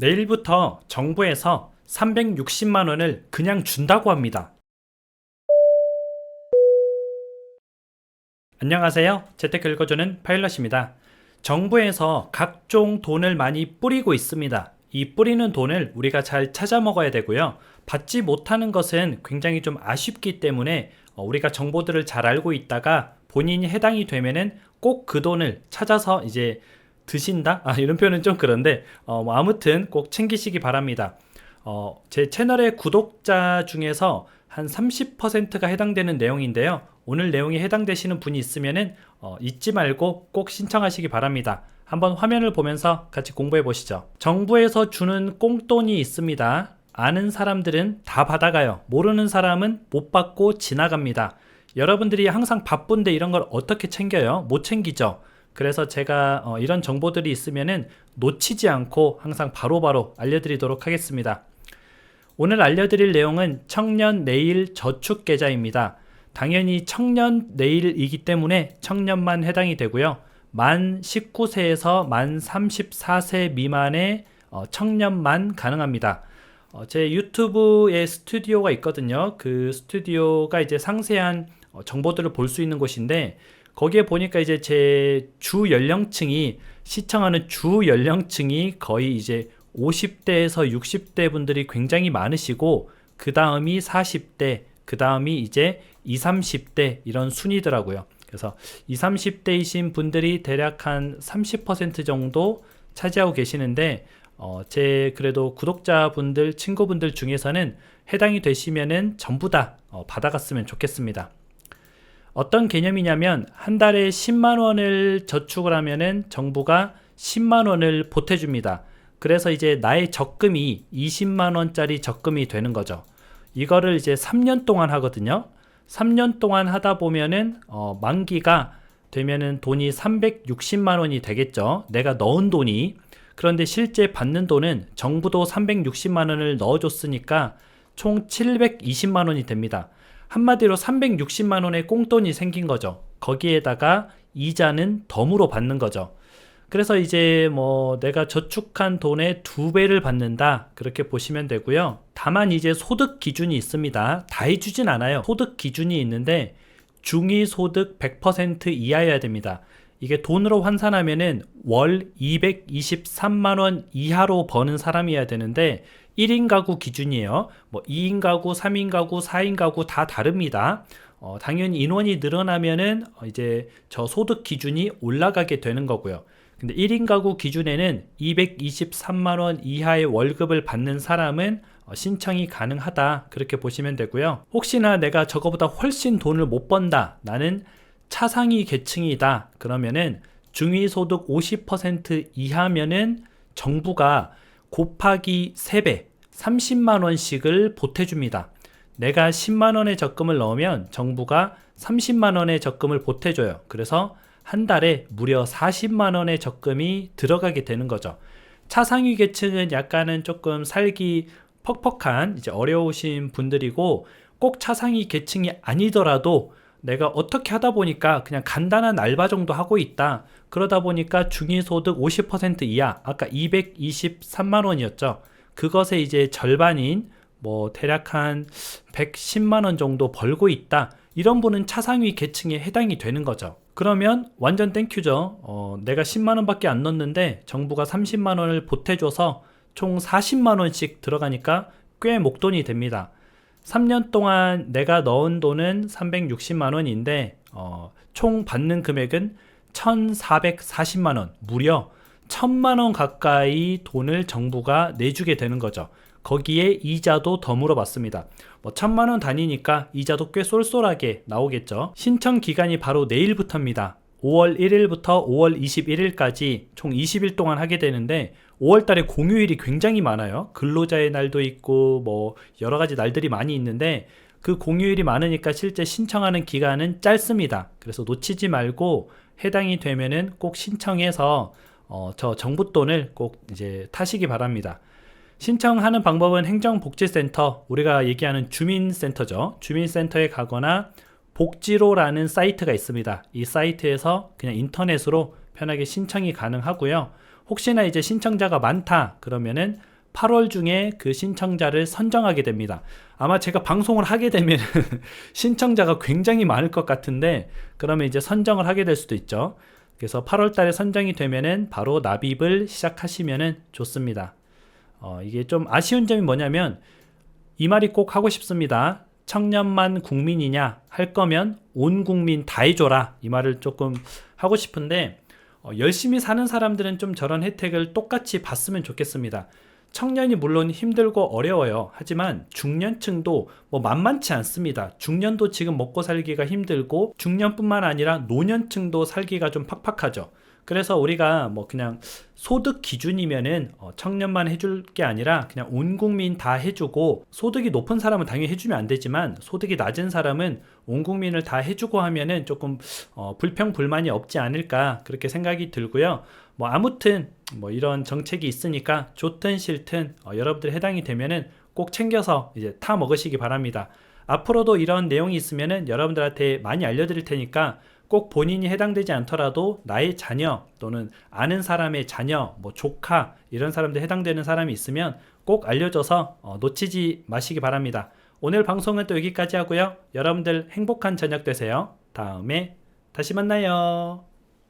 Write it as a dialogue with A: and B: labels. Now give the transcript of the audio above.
A: 내일부터 정부에서 360만 원을 그냥 준다고 합니다. 안녕하세요. 재테크 읽어주는 파일럿입니다. 정부에서 각종 돈을 많이 뿌리고 있습니다. 이 뿌리는 돈을 우리가 잘 찾아 먹어야 되고요. 받지 못하는 것은 굉장히 좀 아쉽기 때문에 우리가 정보들을 잘 알고 있다가 본인이 해당이 되면은 꼭 그 돈을 찾아서 이제 드신다? 이런 표현은 좀 그런데 아무튼 꼭 챙기시기 바랍니다. 제 채널의 구독자 중에서 한 30%가 해당되는 내용인데요. 오늘 내용이 해당되시는 분이 있으면은 잊지 말고 꼭 신청하시기 바랍니다. 한번 화면을 보면서 같이 공부해 보시죠. 정부에서 주는 꽁돈이 있습니다. 아는 사람들은 다 받아가요. 모르는 사람은 못 받고 지나갑니다. 여러분들이 항상 바쁜데 이런 걸 어떻게 챙겨요? 못 챙기죠. 그래서 제가 이런 정보들이 있으면은 놓치지 않고 항상 바로바로 알려드리도록 하겠습니다. 오늘 알려드릴 내용은 청년 내일 저축 계좌입니다. 당연히 청년 내일이기 때문에 청년만 해당이 되고요. 만 19세에서 만 34세 미만의 청년만 가능합니다. 제 유튜브에 스튜디오가 있거든요. 그 스튜디오가 이제 상세한 정보들을 볼 수 있는 곳인데 거기에 보니까 이제 제 주 연령층이 시청하는 주 연령층이 거의 이제 50대에서 60대 분들이 굉장히 많으시고 그 다음이 40대, 그 다음이 이제 20, 30대 이런 순이더라고요. 그래서 20, 30대이신 분들이 대략 한 30% 정도 차지하고 계시는데 제 그래도 구독자분들, 친구분들 중에서는 해당이 되시면은 전부 다 받아갔으면 좋겠습니다. 어떤 개념이냐면 한 달에 10만 원을 저축을 하면은 정부가 10만 원을 보태줍니다. 그래서 이제 나의 적금이 20만 원짜리 적금이 되는 거죠. 이거를 이제 3년 동안 하거든요. 3년 동안 하다 보면은 만기가 되면은 돈이 360만 원이 되겠죠. 내가 넣은 돈이. 그런데 실제 받는 돈은 정부도 360만 원을 넣어줬으니까 총 720만 원이 됩니다. 한마디로 360만 원의 꽁돈이 생긴 거죠. 거기에다가 이자는 덤으로 받는 거죠. 그래서 이제 내가 저축한 돈의 2배를 받는다 그렇게 보시면 되고요. 다만 이제 소득 기준이 있습니다. 다 해주진 않아요. 소득 기준이 있는데 중위소득 100% 이하여야 됩니다. 이게 돈으로 환산하면은 월 223만 원 이하로 버는 사람이어야 되는데 1인 가구 기준이에요. 2인 가구, 3인 가구, 4인 가구 다 다릅니다. 당연히 인원이 늘어나면은 이제 저 소득 기준이 올라가게 되는 거고요. 근데 1인 가구 기준에는 223만 원 이하의 월급을 받는 사람은 신청이 가능하다 그렇게 보시면 되고요. 혹시나 내가 저거보다 훨씬 돈을 못 번다, 나는 차상위 계층이다 그러면은 중위소득 50% 이하면은 정부가 곱하기 3배 30만 원씩을 보태줍니다. 내가 10만 원의 적금을 넣으면 정부가 30만 원의 적금을 보태줘요. 그래서 한 달에 무려 40만 원의 적금이 들어가게 되는 거죠. 차상위 계층은 약간은 조금 살기 퍽퍽한 이제 어려우신 분들이고 꼭 차상위 계층이 아니더라도 내가 어떻게 하다 보니까 그냥 간단한 알바 정도 하고 있다. 그러다 보니까 중위소득 50% 이하, 아까 223만 원이었죠. 그것의 이제 절반인 대략 한 110만 원 정도 벌고 있다. 이런 분은 차상위 계층에 해당이 되는 거죠. 그러면 완전 땡큐죠. 내가 10만 원밖에 안 넣었는데 정부가 30만 원을 보태줘서 총 40만 원씩 들어가니까 꽤 목돈이 됩니다. 3년 동안 내가 넣은 돈은 360만 원인데 총 받는 금액은 1440만 원, 무려 1000만 원 가까이 돈을 정부가 내주게 되는 거죠. 거기에 이자도 덤으로 받습니다. 1000만 원 단위니까 이자도 꽤 쏠쏠하게 나오겠죠. 신청 기간이 바로 내일부터입니다. 5월 1일부터 5월 21일까지 총 20일 동안 하게 되는데 5월 달에 공휴일이 굉장히 많아요. 근로자의 날도 있고 여러 가지 날들이 많이 있는데 그 공휴일이 많으니까 실제 신청하는 기간은 짧습니다. 그래서 놓치지 말고 해당이 되면은 꼭 신청해서 저 정부 돈을 꼭 이제 타시기 바랍니다. 신청하는 방법은 행정복지센터, 우리가 얘기하는 주민센터죠. 주민센터에 가거나 복지로라는 사이트가 있습니다. 이 사이트에서 그냥 인터넷으로 편하게 신청이 가능하고요. 혹시나 이제 신청자가 많다 그러면은 8월 중에 그 신청자를 선정하게 됩니다. 아마 제가 방송을 하게 되면 신청자가 굉장히 많을 것 같은데, 그러면 이제 선정을 하게 될 수도 있죠. 그래서 8월 달에 선정이 되면은 바로 납입을 시작하시면은 좋습니다. 이게 좀 아쉬운 점이 뭐냐면, 이 말이 꼭 하고 싶습니다. 청년만 국민이냐 할 거면 온 국민 다 해줘라, 이 말을 조금 하고 싶은데, 열심히 사는 사람들은 좀 저런 혜택을 똑같이 받으면 좋겠습니다. 청년이 물론 힘들고 어려워요. 하지만 중년층도 뭐 만만치 않습니다. 중년도 지금 먹고 살기가 힘들고, 중년뿐만 아니라 노년층도 살기가 좀 팍팍하죠. 그래서 우리가 뭐 그냥 소득 기준이면은 청년만 해줄 게 아니라 그냥 온 국민 다 해주고, 소득이 높은 사람은 당연히 해주면 안 되지만 소득이 낮은 사람은 온 국민을 다 해주고 하면은 조금 불평 불만이 없지 않을까, 그렇게 생각이 들고요. 뭐 아무튼 뭐 이런 정책이 있으니까 좋든 싫든 여러분들이 해당이 되면은 꼭 챙겨서 이제 타 먹으시기 바랍니다. 앞으로도 이런 내용이 있으면은 여러분들한테 많이 알려드릴 테니까, 꼭 본인이 해당되지 않더라도 나의 자녀 또는 아는 사람의 자녀, 뭐 조카, 이런 사람들 해당되는 사람이 있으면 꼭 알려줘서 놓치지 마시기 바랍니다. 오늘 방송은 또 여기까지 하고요. 여러분들 행복한 저녁 되세요. 다음에 다시 만나요.